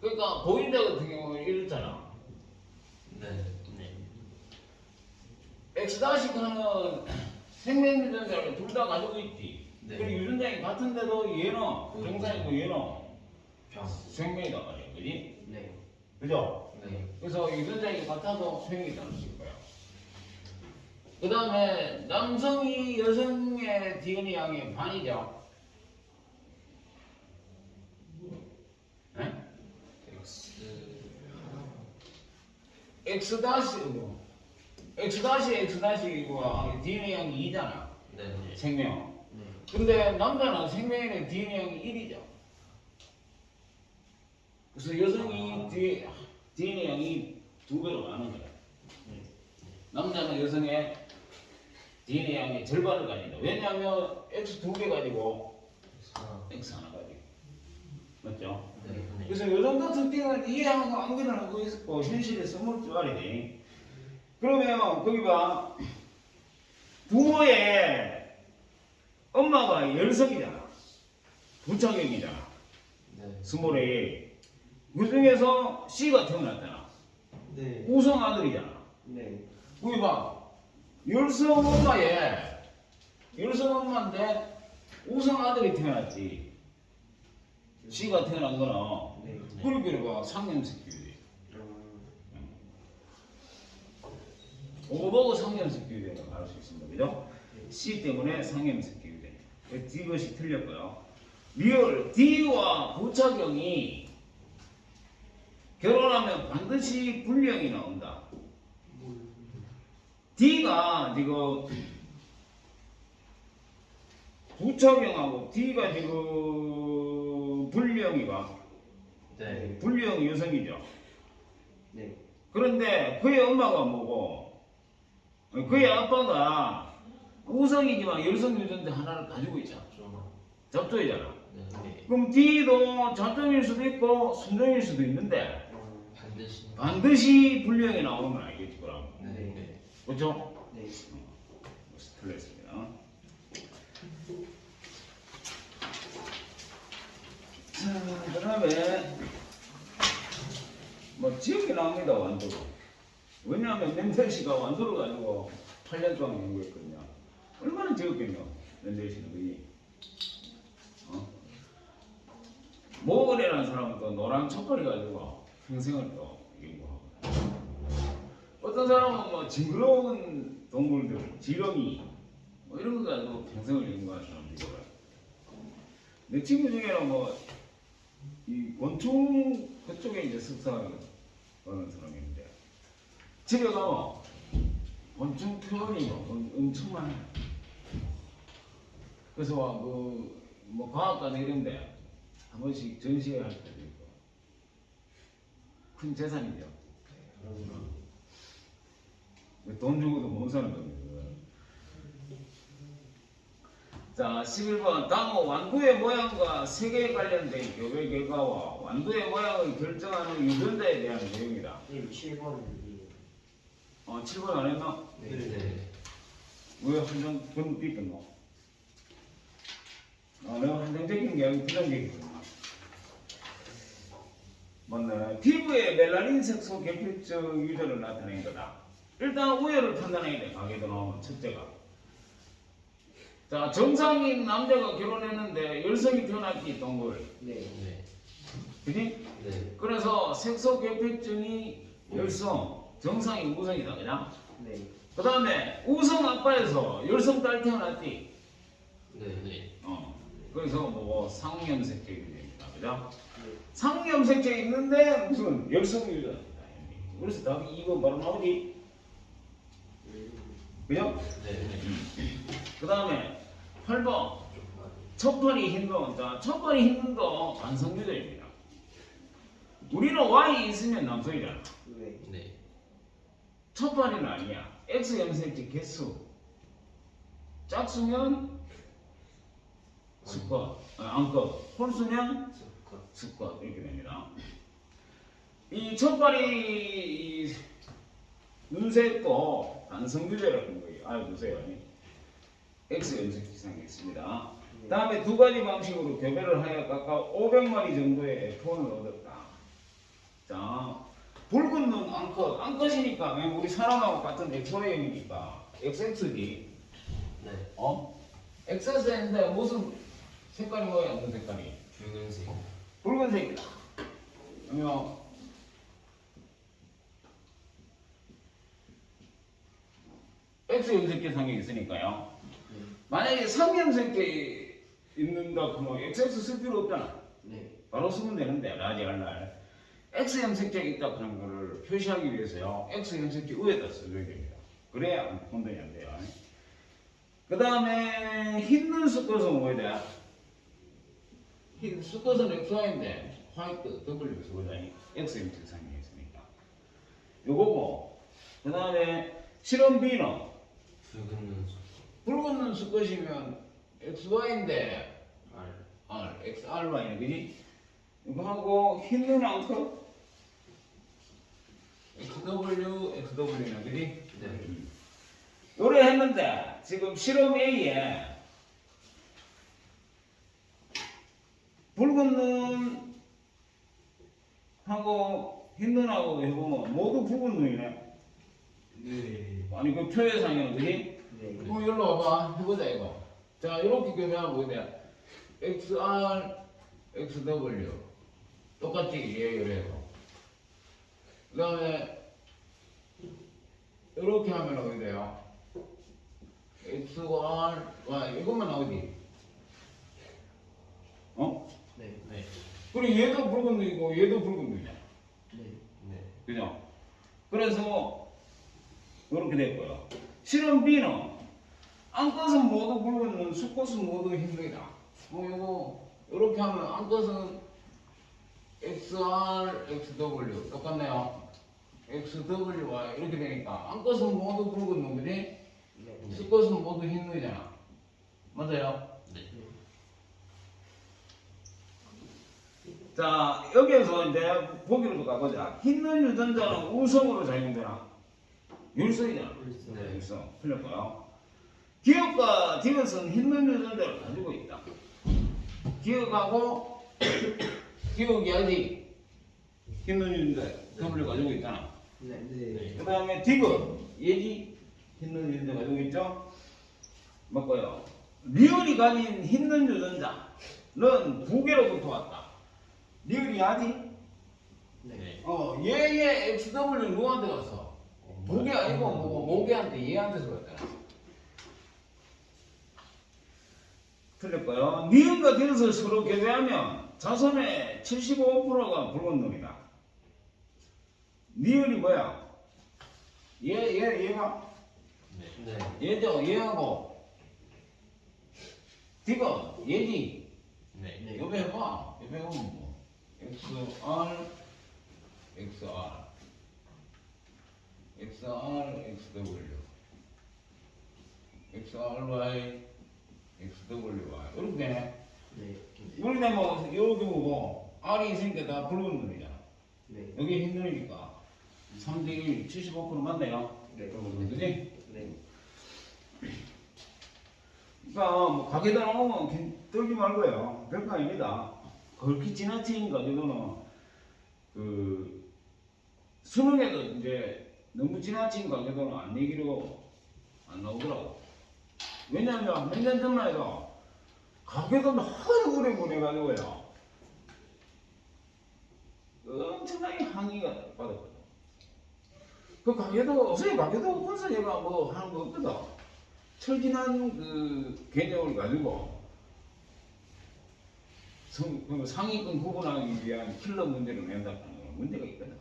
Speaker 1: 그러니까 보인자 같은 경우는 이렇잖아.
Speaker 3: 네. 네.
Speaker 1: X-하는 생명 유전자를 둘 다 가지고 있지.
Speaker 3: 네.
Speaker 1: 그리고 유전자형이 같은데도 얘는 정상이고 얘는
Speaker 3: 병.
Speaker 1: 생명이다 말이야, 그지?
Speaker 3: 네.
Speaker 1: 그죠?
Speaker 3: 네.
Speaker 1: 그래서 유전자형이 같아도 표현이 다를 수 있고요. 그 다음에 남성이 여성의 DNA 양의 반이죠. 네?
Speaker 3: X.
Speaker 1: X-X이고 DNA 양이 2잖아.
Speaker 3: 네.
Speaker 1: 생명.
Speaker 3: 네.
Speaker 1: 근데 남자는 생명의 DNA 양이 1이죠. 그래서 여성이 DNA 양이 2배로 많은 거야. 남자는 여성의 DNA 양의 절반을 가진다. 왜냐하면 X 2개 가지고 X 하나 가지고. 맞죠?
Speaker 3: 네.
Speaker 1: 그래서 요즘 같은 경우는 이해하는 거 아무거나 하고 있고 현실에 써먹을 줄 알아야 돼. 그러면 거기 봐. 부모의 엄마가 열성이잖아. 부착형이잖아.
Speaker 3: 네.
Speaker 1: 스몰에. 그 중에서 C가 태어났잖아.
Speaker 3: 네.
Speaker 1: 우성 아들이잖아.
Speaker 3: 네.
Speaker 1: 거기 봐. 열성 엄마인데 우성 아들이 태어났지. C가 태어난 거는
Speaker 3: 네.
Speaker 1: 그렇게 봐. 상염색끼리. 오버고 상염색끼리라고 알 수 있습니다. 그죠? C 때문에 상염색끼리. 이것이 틀렸고요. 리얼 D와 부착형이 결혼하면 반드시 분리형이 나온다. D가 지금 부착형하고 D가 지금 분리형이가
Speaker 3: 네.
Speaker 1: 분리형 여성이죠.
Speaker 3: 네.
Speaker 1: 그런데 그의 엄마가 뭐고 그의 아빠가 우성이지만 열성 유전자 하나를 가지고 있잖아. 잡조이잖아.
Speaker 3: 네.
Speaker 1: 그럼 D도 잡종일 수도 있고 순종일 수도 있는데 반드시 분류형이 나오는 건 알겠지 그럼.
Speaker 3: 네.
Speaker 1: 그렇죠?
Speaker 3: 네.
Speaker 1: 틀렸습니다. 자, 그다음에 뭐 지역이 나옵니다. 완도로. 왜냐하면 냄새씨가 완도로 가지고 8년 동안 연구했거든요. 얼마나 지었겠냐 냄새씨는 그게. 모을이라는 사람은 또 노란 촛불이 가지고 평생을 또 연구하고. 어떤 사람은 뭐 징그러운 동물들, 지렁이 뭐 이런 거 가지고 평생을 연구하는 사람도 있고요. 내 친구 중에는 뭐 이 곤충 그쪽에 이제 석사하는 사람인데 집에 가면 곤충 표현이 엄청 많아요. 그래서 뭐 과학관 이런데 한 번씩 전시회 할 때도 있고 큰 재산이죠. 돈 주고도 못 사는 겁니다. 자, 11번 당호 완두의 모양과 색에 관련된 교배 결과와 완두의 모양을 결정하는 유전자에 대한 내용이다.
Speaker 3: 7번이에요.
Speaker 1: 7번 안 했나?
Speaker 3: 네.
Speaker 1: 왜 한장 번 삐끗노? 내가 한정적인 게 아니고 부정적이구나. 맞네. 피부에 멜라닌 색소 결핍적 유전을 나타낸 거다. 일단 우열을 판단해야 돼. 가게도 나오면 첫째가. 자, 정상인 남자가 결혼했는데 열성이 태어났기 동물.
Speaker 3: 네.
Speaker 1: 그지?
Speaker 3: 네.
Speaker 1: 그래서 색소 결핍증이 열성, 정상이 우성이다. 그냥?
Speaker 3: 네.
Speaker 1: 그 다음에 우성 아빠에서 열성 딸 태어났지?
Speaker 3: 네.
Speaker 1: 그래서 뭐 상염색적이 됩니다. 그죠?
Speaker 3: 네.
Speaker 1: 상염색적이 있는데 무슨 열성 유전. 그래서 답이 2번 바로 나오지? 그죠?
Speaker 3: 네.
Speaker 1: 그 다음에 8번 척발이 흰 돈. 자, 척발이 흰 돈도 반성유전입니다. 우리는 Y이 있으면 남성이잖아.
Speaker 3: 네.
Speaker 1: 척발이는 아니야. X 염색체 개수 짝수면 수컷, 암컷, 홀수면 수컷 이렇게 됩니다. 이 척발이 눈색도 반성유전이라는 거예요. 알아두세요. X 염색지상이 있습니다. 다음에 두 가지 방식으로 교배를 하여 각각 500마리 정도의 F1을 얻었다. 자, 붉은 눈 암컷, 암컷이니까 왜 우리 사람하고 같은 XY형이니까 XX지.
Speaker 3: 네.
Speaker 1: XX인데 무슨 색깔이 뭐야? 무슨 색깔이?
Speaker 3: 붉은색.
Speaker 1: 붉은색이다. 그러면 X 염색계상이 있으니까요. 만약에 3염색계 있는다 그러면 XX 쓸 필요 없잖아.
Speaker 3: 네.
Speaker 1: 바로 쓰면 되는데 라지 알날 X 염색계가 있다 그런 거를 표시하기 위해서요. X 염색계 위에다 써줘야 됩니다. 그래야 혼돈이 안 돼요. 그 다음에 흰눈 수컷은 뭐야 돼? 흰 수컷은 XY인데 화이트 W 수거자니 X 염색상이 있으니까 요거고. 그 다음에 실험 B는 붉은 눈 수컷이면 XY인데 XRY네 그지? 이거 하고 흰 눈 암컷 XW네 그지?
Speaker 3: 네.
Speaker 1: 요래 했는데 지금 실험 A에 붉은 눈하고 흰 눈하고 해보면 모두 붉은 눈이네.
Speaker 2: 네.
Speaker 1: 아니 그 표현상에는 그지?
Speaker 3: 네.
Speaker 1: 그럼 여기로 와봐 해보자 이거. 자 이렇게 교배하면 뭐게 돼? XR, XW 똑같지 얘 요래서. 그 다음에 이렇게 하면 어떻게 돼요? XR, Y 이것만 나오지?
Speaker 3: 네.
Speaker 1: 그리고 얘도 붉은 눈이고 얘도 붉은 눈이야.
Speaker 3: 네.
Speaker 1: 그죠? 그래서 이렇게 됐고요. 실험 B는 암컷은 모두 붉은 눈, 수컷은 모두 흰 눈이다. 이거 이렇게 하면 암컷은 XR, XW 똑같네요. XWY 이렇게 되니까 암컷은 모두 붉은 눈, 그지?
Speaker 3: 네.
Speaker 1: 수컷은 모두 흰 눈이잖아. 맞아요? 자, 여기에서 이제 보기로 가보자. 힘든 유전자는 우성으로 작용되나? 율성이잖아.
Speaker 3: 네.
Speaker 1: 율성. 틀렸고요. 기억과 디귿은 힘든 유전자를 가지고 있다. 기억하고 기억이 아직 힘든 유전자 W를 가지고 있잖아.
Speaker 3: 네. 네.
Speaker 1: 그 다음에 디귿, 얘지 힘든 유전자 가지고 있죠? 맞고요. 리을이 가진 힘든 유전자는 두 개로부터 왔다. 리을이 아직
Speaker 3: 네.
Speaker 1: 얘의 XW는 누구한테 갔어? 목이 아니고 모기한테 얘한테서 갔잖아. 틀렸고요. 니은과 디귿을 서로 교대하면 자손의 75%가 붉은 놈이다. 니은이 뭐야? 얘가
Speaker 3: 네.
Speaker 1: 얘죠. 얘하고 디귿 얘지.
Speaker 3: 네.
Speaker 1: 옆에 해봐. 옆에 보면 뭐 XR XW XRY XWY 이렇게 되네.
Speaker 3: 네.
Speaker 1: 이렇게 되면 이렇게 보고 R이 있으니까 다 붉은 놈이잖아.
Speaker 3: 네.
Speaker 1: 여기 흰 놈이니까 3대 1 75% 맞네요.
Speaker 3: 네.
Speaker 1: 그지?
Speaker 3: 네.
Speaker 1: 그러니까 뭐 가게다 나오면 떨지 말고요. 별거 아닙니다. 그렇게 지나친 가게도는 그 수능에도 이제 너무 지나친 가게도는 안 내기로 안 나오더라고. 왜냐면 몇 년 전만 해도 가게도는 하도 오래 보내가지고요. 엄청나게 항의가 받았거든. 그 가게도 어차피 가게도 본사 얘가 뭐 하는 거 없거든. 철진한 그 개념을 가지고 상위권 구분하기 위한 킬러 문제를 낸다는 건 문제가 있거든.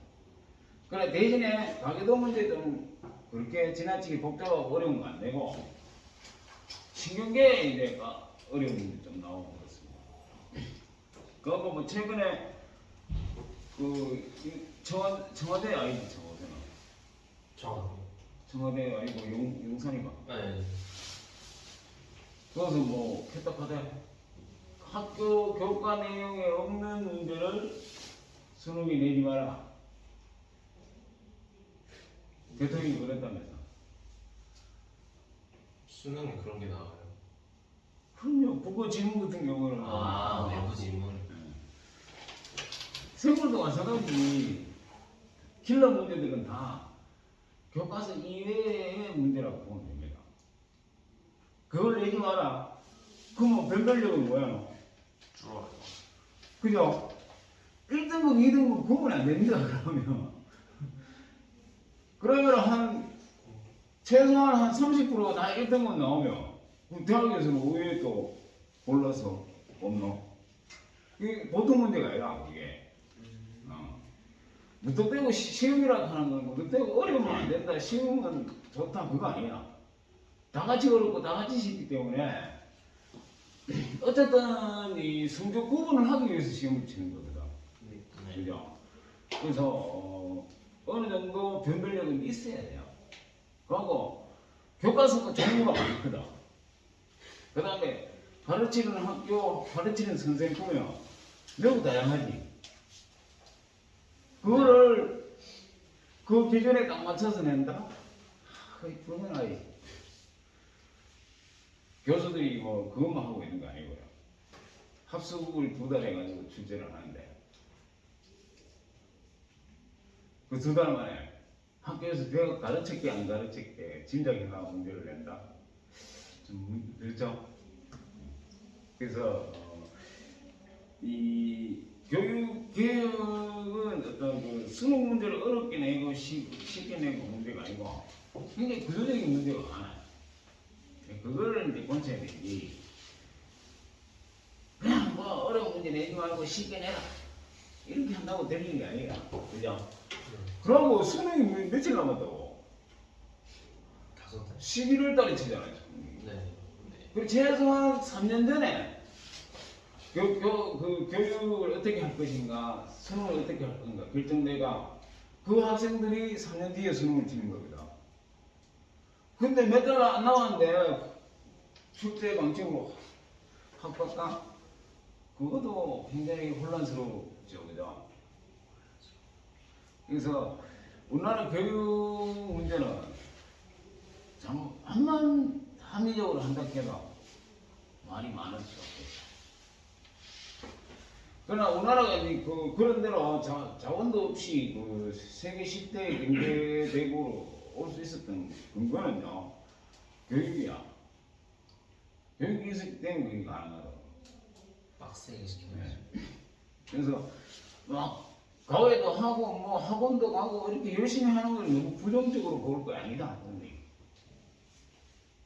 Speaker 1: 그래 대신에 가계도 문제 좀 그렇게 지나치게 복잡하고 어려운 거 안 내고 신경계에 이제 어려운 문제 좀 나오고 그렇습니다. 그리고 뭐 최근에 그 청와대 아니지 청와대는 청와대 아니고 용산이가
Speaker 3: 네.
Speaker 1: 그래서 뭐 캐떡하대 학교 교과 내용에 없는 문제를 수능에 내지 마라. 대통령이 그랬다면서.
Speaker 3: 수능에 그런 게 나와요.
Speaker 1: 그럼요. 국어 지문 같은 경우는
Speaker 3: 내부 질문.
Speaker 1: 생물도 마찬가지. 킬러 문제들은 다 교과서 이외의 문제라고 보면 됩니다. 그걸 내지 마라. 그러면 변별력은 뭐야?
Speaker 3: 줄어요.
Speaker 1: 그죠? 1등급, 2등급 구분 안 됩니다, 그러면 한, 최소한 한 30%가 다 1등급 나오면, 그럼 대학에서는 왜 또 골라서 없노? 이게 보통 문제가 아니라, 이게. 무턱대고 시험이라고 하는 건 무턱대고 어려우면 안 된다, 쉬우면 좋다, 그거 아니야. 다 같이 어렵고 다 같이 쉽기 때문에, 어쨌든 이 성적 구분을 하기 위해서 시험을 치는 거거든.
Speaker 3: 네.
Speaker 1: 그죠? 그래서 어느 정도 변별력은 있어야 돼요. 그리고 교과서가 종류가 많거든. 그 다음에 가르치는 학교, 가르치는 선생님 보면 매우 다양하지. 그거를 그 기준에 딱 맞춰서 낸다? 거의 불가능하지. 교수들이 뭐 그것만 하고 있는 거 아니고요. 합숙을 2달 해가지고 출제를 하는데 그 2달 만에 학교에서 배워 가르쳤게 안 가르쳤게 짐작해서 문제를 낸다. 좀 그렇죠? 그래서 이 교육 개혁은 어떤 그 수능 문제를 어렵게 내고 쉽게 내고 문제가 아니고 굉장히 구조적인 문제가 많아요. 그거를 이제 본쳐야 되지. 그냥 뭐 어려운 문제 내지 말고 쉽게 내라. 이렇게 한다고 되는 게 아니라. 그죠? 그러고 수능이 며칠 남았다고?
Speaker 3: 5달.
Speaker 1: 11월 달에 치잖아요.
Speaker 3: 네.
Speaker 1: 그리고 최소한 3년 전에 그 교육을 어떻게 할 것인가, 수능을 어떻게 할 건가 결정내가 그 학생들이 3년 뒤에 수능을 치는 겁니다. 근데 몇 달 안 남았는데 출제 방침으로 확 바꿔? 그것도 굉장히 혼란스러워 없죠, 그죠? 그래서 우리나라 교육 문제는 참 한만 합리적으로 한다 해도 말이 많을 수 없겠죠. 그러나 우리나라가 이제 그런 대로 자원도 없이 그 세계 10대 경제 대국으로 올 수 있었던 근거는요, 교육이야. 교육이 있었기 때문에 그게 가능하다.
Speaker 3: 빡세게 시키는
Speaker 1: 네. 그래서 막 과외도 하고 뭐 학원도 가고 이렇게 열심히 하는 걸 너무 부정적으로 볼 거 아니다.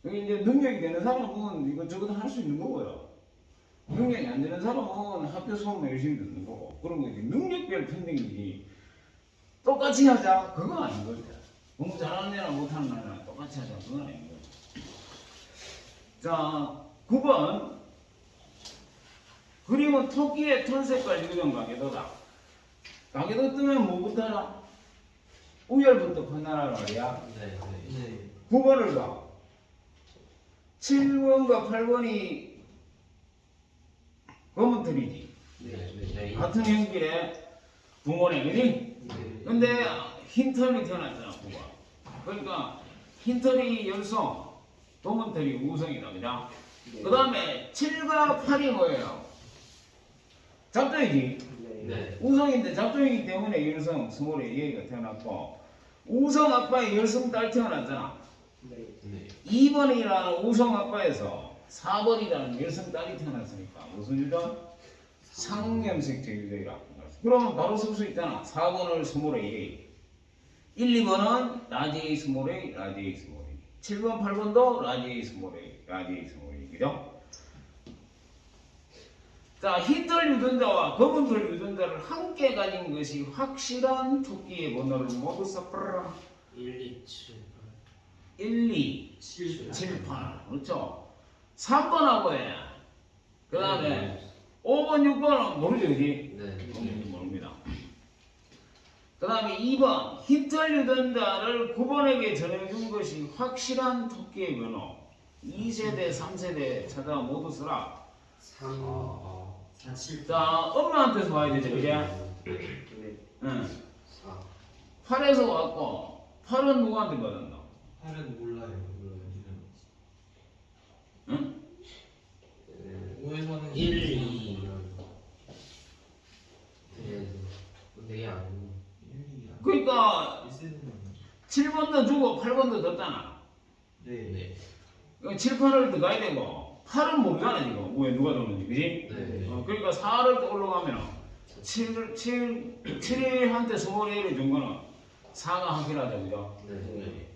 Speaker 1: 그게 이제 능력이 되는 사람은 이것저것 할 수 있는 거고요. 능력이 안 되는 사람은 학교 수업만 열심히 듣는 거고, 그런 거 이제 능력별 평등이지 똑같이 하자 그건 아닌 거죠. 공부 잘하는 애나 못하는 애나 똑같이 하자 그건 아닌 거죠. 자, 9번 그림은 토끼의 털색깔 유경 가계도다. 가계도 뜨면 뭐부터 하나? 우열부터 phân 나라 말이야.
Speaker 3: 네.
Speaker 2: 네.
Speaker 1: 9번을 봐. 7번과 8번이 검은 털이지.
Speaker 3: 네.
Speaker 1: 같은 형질의 부모네, 그지?
Speaker 2: 네.
Speaker 1: 근데 흰 털이 태어났잖아, 9번. 그러니까 흰 털이 열성, 검은 털이 우성이다, 그죠? 그 다음에 7과 8이 뭐예요? 잡종이지.
Speaker 3: 네.
Speaker 1: 우성인데 잡종이기 때문에 열성, 스몰의 얘가 태어났고, 우성 아빠의 열성 딸 태어났잖아.
Speaker 3: 네.
Speaker 1: 2번이라는 우성 아빠에서 4번이라는 열성 딸이 태어났으니까 무슨 유전? 상염색적 유전이라고. 그러면 바로 쓸 수 있잖아. 4번을 스몰의 A, 1, 2번은 라지 A 스몰의 라지 A 스몰의, 7번, 8번도 라지 A 스몰의 라지 A 스몰의, 그죠? 자, 흰털 유전자와 검은털 유전자를 함께 가진 것이 확실한 토끼의 번호를 모두 써버려라.
Speaker 3: 1, 2, 7,
Speaker 1: 1, 2, 7, 8. 그렇죠? 3번하고 해. 그 다음에 5번, 6번은 모르죠, 그지?
Speaker 3: 네.
Speaker 1: 모릅니다. 그 다음에 2번, 흰털 유전자를 9번에게 전해준 것이 확실한 토끼의 번호. 2세대, 3세대 찾아 모두 써라.
Speaker 3: 3,
Speaker 2: 4, 7.
Speaker 1: 자, 엄마한테서 와야 되죠, 그지? 응.
Speaker 3: 4.
Speaker 1: 8에서 왔고, 8은 누구한테 받았나?
Speaker 2: 8은 몰라요.
Speaker 1: 응?
Speaker 2: 5에서는
Speaker 3: 1, 2. 네, 아니.
Speaker 2: 1, 2야.
Speaker 1: 그러니까 7번도 주고 8번도 줬잖아.
Speaker 2: 네.
Speaker 1: 7, 8을 더 가야 되고 8은 모르잖아 지금 왜 누가 줬는지, 그지?
Speaker 3: 네.
Speaker 1: 그러니까 4를 또 올라가면 7한테 스몰 A를 준 거는 4가 확실하죠, 그죠?
Speaker 3: 네.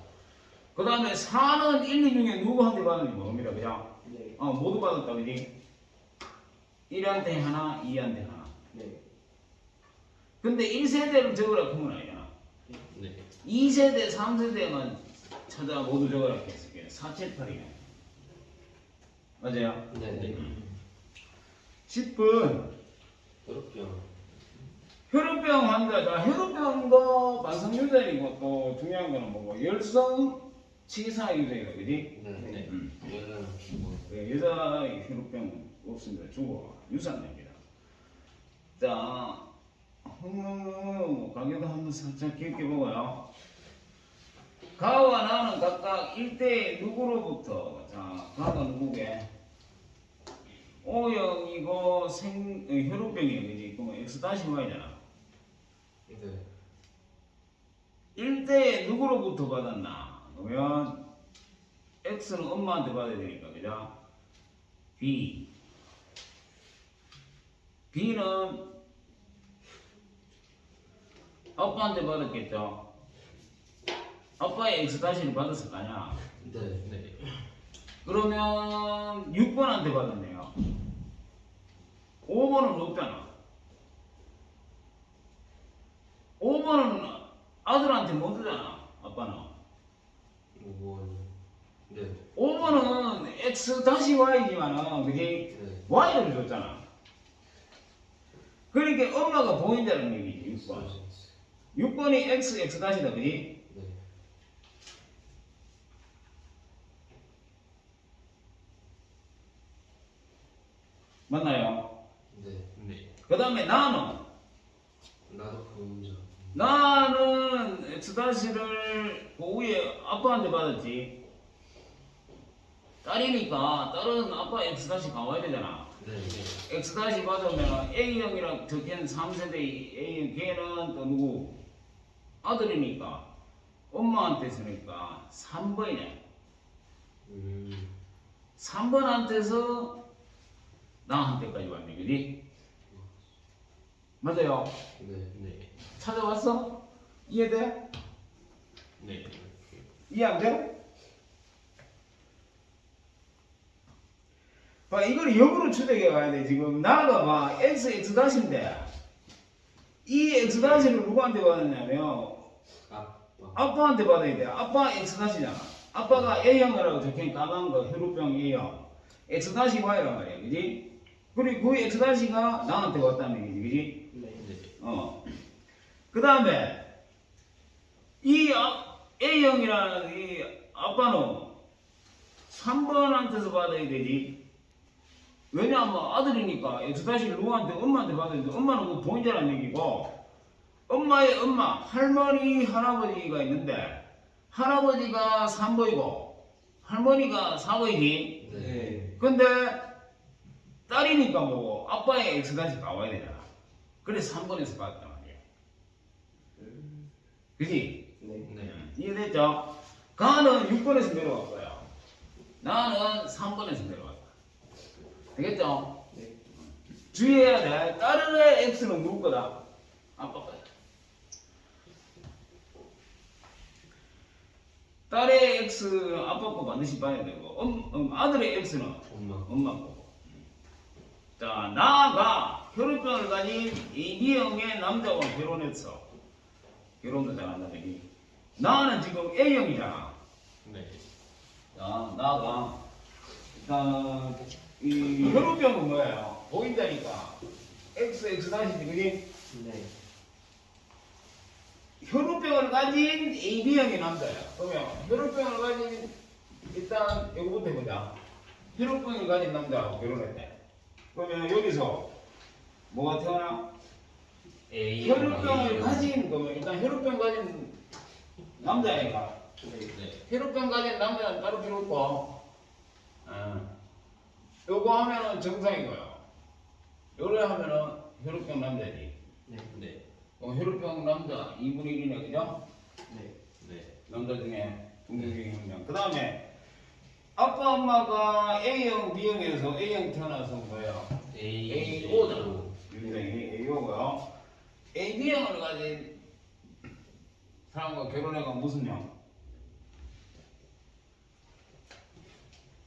Speaker 1: 그 다음에 4는 1, 2 중에 누구한테 받는지 모릅니다, 그죠?
Speaker 2: 네.
Speaker 1: 모두 받았다, 그지? 1한테 하나, 2한테 하나.
Speaker 2: 네.
Speaker 1: 근데 1세대를 적으라 그건 아니잖아.
Speaker 3: 네.
Speaker 1: 2세대, 3세대만 찾아 모두 적어라 했을게. 4, 7, 8이네. 맞아요?
Speaker 3: 네.
Speaker 1: 10분.
Speaker 3: 그렇죠.
Speaker 1: 혈우병 환자. 자, 혈우병도 만성유전이고 또 중요한 거는 뭐고 열성 치사 유전이다, 그지?
Speaker 3: 네. 얘는
Speaker 1: 여자 혈우병 없습니다. 죽어. 유산됩니다. 자, 가게도 한번 살짝 깊게 보고요. 가와 나는 각각 일대의 누구로부터, 자, 가가 누구게? O형이고 혈우병이야, 그지? 그러면 X-Y잖아.
Speaker 3: 네.
Speaker 1: 일대의 누구로부터 받았나? 그러면 X는 엄마한테 받아야 되니까, 그죠? B. B는 아빠한테 받았겠죠? 아빠의 X-를 받았을 거 아니야?
Speaker 3: 네.
Speaker 1: 그러면 6번한테 받았네요. 5번은 없잖아. 5번은 아들한테 못 주잖아, 아빠는.
Speaker 3: 5번. 네.
Speaker 1: 5번은 X-Y지만은, 그지?
Speaker 3: 네.
Speaker 1: Y를 줬잖아. 그러니까 엄마가 보인다는 얘기지, 6번. 6번이 X-X다, 그지?
Speaker 3: 네.
Speaker 1: 맞나요?
Speaker 3: 네.
Speaker 1: 그 다음에 나는 나는 X를 그 위에 아빠한테 받았지. 딸이니까 딸은 아빠 X 가와야 되잖아.
Speaker 3: 네.
Speaker 1: X 받으면 A형이랑 적힌 3세대 A형 걔는 또 누구? 아들이니까 엄마한테 쓰니까 3번이네. 3번한테서 나한테까지 왔네, 그지? 맞아요?
Speaker 3: 네.
Speaker 1: 찾아왔어? 이해돼?
Speaker 3: 네.
Speaker 1: 이해 안 돼? 봐, 이걸 역으로 추적해 가야 돼. 지금 나가 봐, X인데 이 X를 누구한테 받았냐면
Speaker 3: 아빠.
Speaker 1: 아빠한테 받아야 돼. 아빠 X잖아. 아빠가 A형이라고 적힌 까만 거 혈우병 A형 XY란 말이야, 그지? 그리고 그 X가 나한테 왔다는 얘기지, 그지?
Speaker 3: 네.
Speaker 1: 그 다음에 이 A형이라는 이 아빠는 3번한테서 받아야 되지. 왜냐하면 아들이니까 X를 누구한테 엄마한테 받아야 되는데 엄마는 그 본자라는 얘기고 엄마의 엄마, 할머니, 할아버지가 있는데 할아버지가 3번이고 할머니가 4번이지.
Speaker 2: 네.
Speaker 1: 근데 딸이니까 뭐고 아빠의 X가 나와야 되잖아. 그래서 3번에서 받았단 말이야. 그지?
Speaker 3: 네.
Speaker 1: 이해됐죠? 가는 6번에서 내려왔고요. 나는 3번에서 내려왔다. 되겠죠?
Speaker 2: 네.
Speaker 1: 주의해야 돼. 딸의 X는 누구 거다? 아빠 거다. 딸의 X 아빠 거 반드시 봐야 되고 아들의 X는 엄마 거고. 자, 나가 혈우병을 가진 B형의 남자와 결혼했어. 결혼도 잘한다는 얘기. 나는 지금 A형이잖아.
Speaker 3: 네.
Speaker 1: 자, 나가 일단 이 혈우병은 뭐예요? 보인다니까. X 다시지, 그지?
Speaker 2: 네.
Speaker 1: 혈우병을 가진 AB형의 남자야. 그러면 혈우병을 가진 일단 이거부터 해보자. 혈우병을 가진 남자하고 결혼했대. 그러면 여기서 뭐가 태어나? 혈우병을 가진 그러면 일단 혈우병 가진 남자애가
Speaker 3: 네.
Speaker 1: 혈우병 가진 남자는 따로 필요 없고 요거 하면은 정상이고요. 요래 하면은 혈우병 남자지.
Speaker 3: 네.
Speaker 1: 혈우병 남자 2분의 1이네, 그죠?
Speaker 2: 네.
Speaker 3: 네.
Speaker 1: 남자 중에 중국인 명. 그 다음에 아빠 엄마가 A형, B형에서 A형 태어나서 뭐예요? AO다. 유생이 AO고요. AB형을 가진 사람과 결혼해가 무슨 형?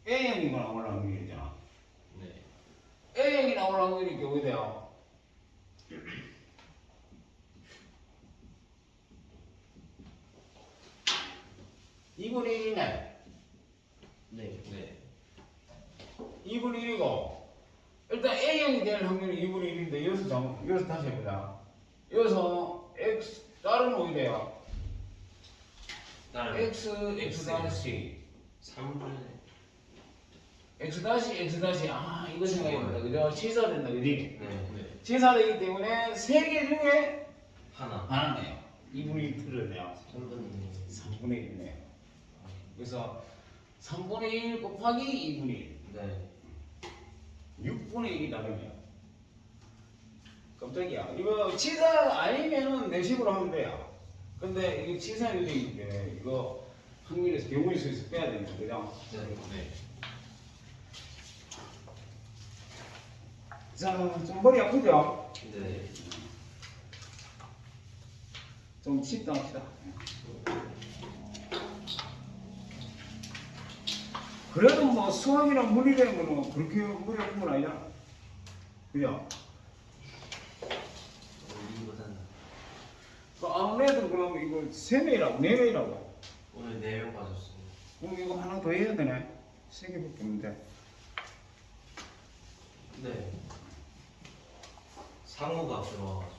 Speaker 1: A형이 나올 확률이잖아.
Speaker 3: 네.
Speaker 1: A형이 나올 확률이 어떻게 돼요? 이분이 1이네.
Speaker 2: 네.
Speaker 3: 네.
Speaker 1: 2분의 1이고 일단 A형이 될 확률이 2분의 1인데 여기서 다시 해보자. 여기서 X 다른 뭐 이래요? X 다시
Speaker 3: 3분의
Speaker 1: X 다시 이거 생각해보자. 그죠? 치사된다, 그지?
Speaker 3: 네.
Speaker 1: 치사되기 때문에 3개 중에
Speaker 3: 하나.
Speaker 1: 하나네요. 2분의 1 틀렸네요.
Speaker 3: 3분의
Speaker 1: 3분의 1이네요. 그래서 3분의 1 곱하기 2분의 1
Speaker 3: 네.
Speaker 1: 6분의 1이 다르네요. 깜짝이야. 이거 치사 아니면은 내식으로 하면 돼요. 근데 이거 치사 요리인데 이거 확률에서 경우의 수에서 빼야 됩니다. 그죠?
Speaker 3: 네.
Speaker 1: 자, 좀 머리 아프죠?
Speaker 3: 네.
Speaker 1: 좀 쉽다 합시다. 그래도 뭐 수학이나 물리라는 거는 그렇게 머리 아픈 건 아니잖아. 그죠?
Speaker 3: 이거는
Speaker 1: 그 아무래도 그럼 이거 3명이라고 4명이라고
Speaker 3: 오늘 4명 빠졌어요.
Speaker 1: 그럼 이거 하나 더 해야 되네. 3개밖에 없는데.
Speaker 3: 네. 상호가 들어와가지고.